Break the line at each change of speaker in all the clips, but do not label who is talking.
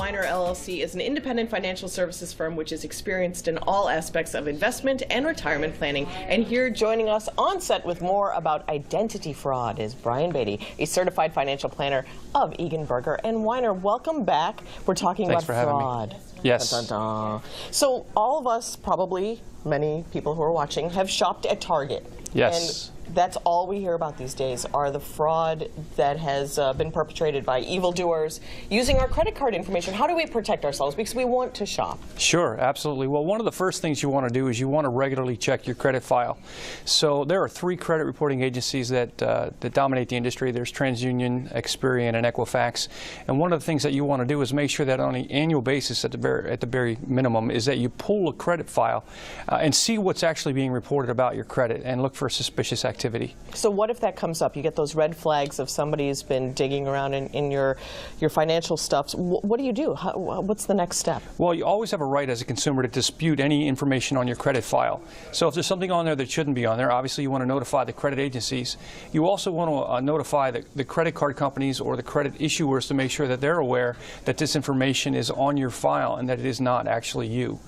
Weiner LLC is an independent financial services firm which is experienced in all aspects of investment and retirement planning. And here joining us on set with more about identity fraud is Bryan Beatty, a certified financial planner of Egan Berger and Weiner. Welcome back. We're talking about fraud.
Yes.
Dun, dun, dun. So all of us, probably many people who are watching, have shopped at Target.
Yes.
And that's all we hear about these days are the fraud that has been perpetrated by evildoers using our credit card information. How do we protect ourselves? Because we want to shop.
Sure, absolutely. Well, one of the first things you want to do is you want to regularly check your credit file. So there are 3 credit reporting agencies that dominate the industry. There's TransUnion, Experian, and Equifax. And one of the things that you want to do is make sure that on an annual basis, at the very minimum, is that you pull a credit file and see what's actually being reported about your credit and look for suspicious activity.
So what if that comes up? You get those red flags of somebody's been digging around in your financial stuff. What do you do? What's the next step? Well,
you always have a right as a consumer to dispute any information on your credit file. So if there's something on there that shouldn't be on there, obviously you want to notify the credit agencies. You also want to notify the credit card companies or the credit issuers to make sure that they're aware that this information is on your file and that it is not actually you.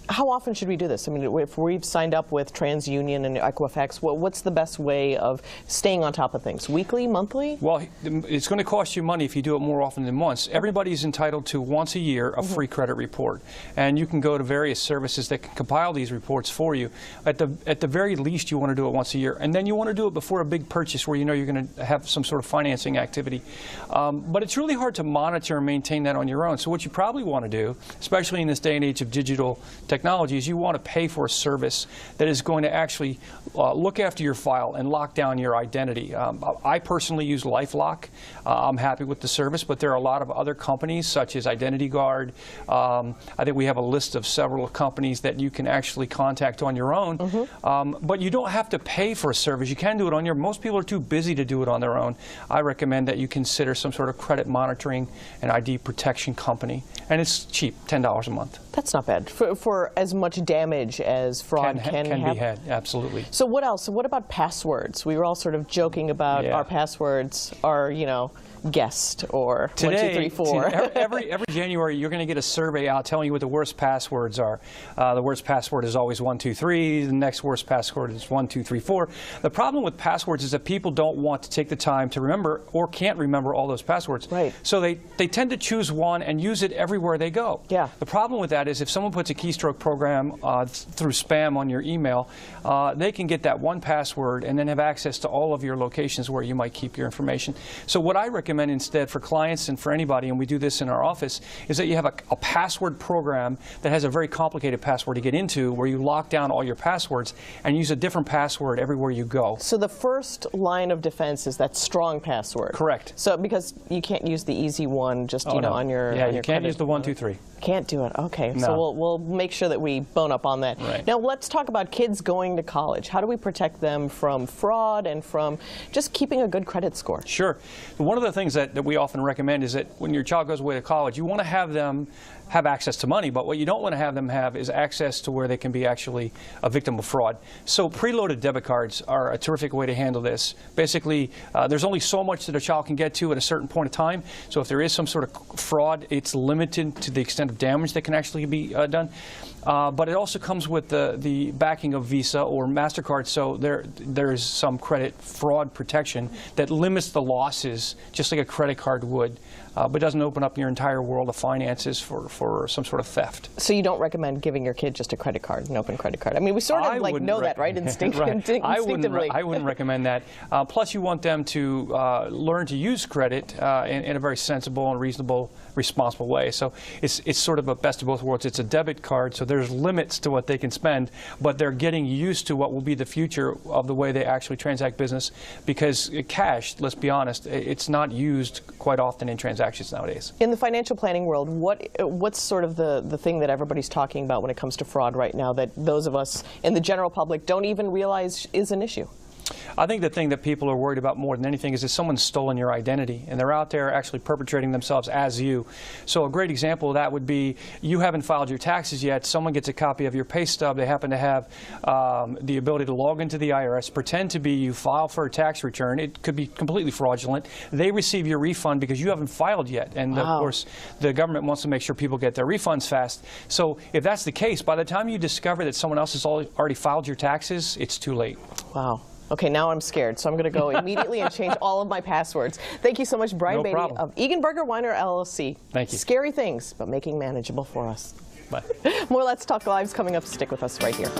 How often should we do this? I mean, if we've signed up with TransUnion and Equifax, what's the best way of staying on top of things? Weekly, monthly?
Well, it's going to cost you money if you do it more often than once. Everybody's entitled to once a year a free credit report, and you can go to various services that can compile these reports for you. At the very least, you want to do it once a year, and then you want to do it before a big purchase where you know you're going to have some sort of financing activity. But it's really hard to monitor and maintain that on your own. So what you probably want to do, especially in this day and age of digital technology, is you want to pay for a service that is going to actually look after your file and lock down your identity. I personally use LifeLock. I'm happy with the service, but there are a lot of other companies such as Identity Guard. I think we have a list of several companies that you can actually contact on your own. But you don't have to pay for a service. You can do it on your own. Most people are too busy to do it on their own. I recommend that you consider some sort of credit monitoring and ID protection company. And it's cheap, $10 a month.
That's not bad for as much damage as fraud can
be had. Absolutely.
So what else? What about passwords? We were all sort of joking about our passwords are, you know, guessed or
today,
1, 2, 3, 4.
every January you're going to get a survey out telling you what the worst passwords are. The worst password is always 1, 2, 3. The next worst password is 1, 2, 3, 4. The problem with passwords is that people don't want to take the time to remember or can't remember all those passwords.
Right.
So they tend to choose one and use it everywhere they go.
Yeah.
The problem with that is if someone puts a keystroke program through spam on your email, they can get that one password and then have access to all of your locations where you might keep your information. So what I recommend instead for clients and for anybody, and we do this in our office, is that you have a password program that has a very complicated password to get into where you lock down all your passwords and use a different password everywhere you go.
So the first line of defense is that strong password.
Correct.
So because you can't use the easy one just you know on your
you can't use the 1, 2, 3.
Can't do it. Okay.
No.
So we'll make sure that we bone up on that.
Right.
Now let's talk about kids going to college. How do we protect them from fraud and from just keeping a good credit score?
Sure. One of the things that we often recommend is that when your child goes away to college, you want to have them have access to money, but what you don't want to have them have is access to where they can be actually a victim of fraud. So preloaded debit cards are a terrific way to handle this. Basically, there's only so much that a child can get to at a certain point of time. So if there is some sort of fraud, it's limited to the extent of damage that can actually be done. But it also comes with the backing of Visa or MasterCard, so there's some credit fraud protection that limits the losses just like a credit card would, but doesn't open up your entire world of finances for some sort of theft.
So you don't recommend giving your kid just a credit card, an open credit card? I mean, we sort of like know that, right? Instinctively.
I wouldn't recommend that. Plus, you want them to learn to use credit in a very sensible and reasonable, responsible way. So it's sort of a best of both worlds. It's a debit card, so there's limits to what they can spend, but they're getting used to what will be the future of the way they actually transact business, because cash, let's be honest, it's not used quite often in transactions nowadays.
In the financial planning world, what's sort of the thing that everybody's talking about when it comes to fraud right now that those of us in the general public don't even realize is an issue?
I think the thing that people are worried about more than anything is that someone's stolen your identity, and they're out there actually perpetrating themselves as you. So a great example of that would be you haven't filed your taxes yet. Someone gets a copy of your pay stub. They happen to have the ability to log into the IRS, pretend to be you, file for a tax return. It could be completely fraudulent. They receive your refund because you haven't filed yet. And of course, the government wants to make sure people get their refunds fast. So if that's the case, by the time you discover that someone else has already filed your taxes, it's too late.
Wow. Okay, now I'm scared, so I'm going to go immediately and change all of my passwords. Thank you so much, Bryan Beatty of Eganberger Weiner LLC.
Thank you.
Scary things, but making manageable for us.
Bye.
More Let's Talk Live's coming up. Stick with us right here.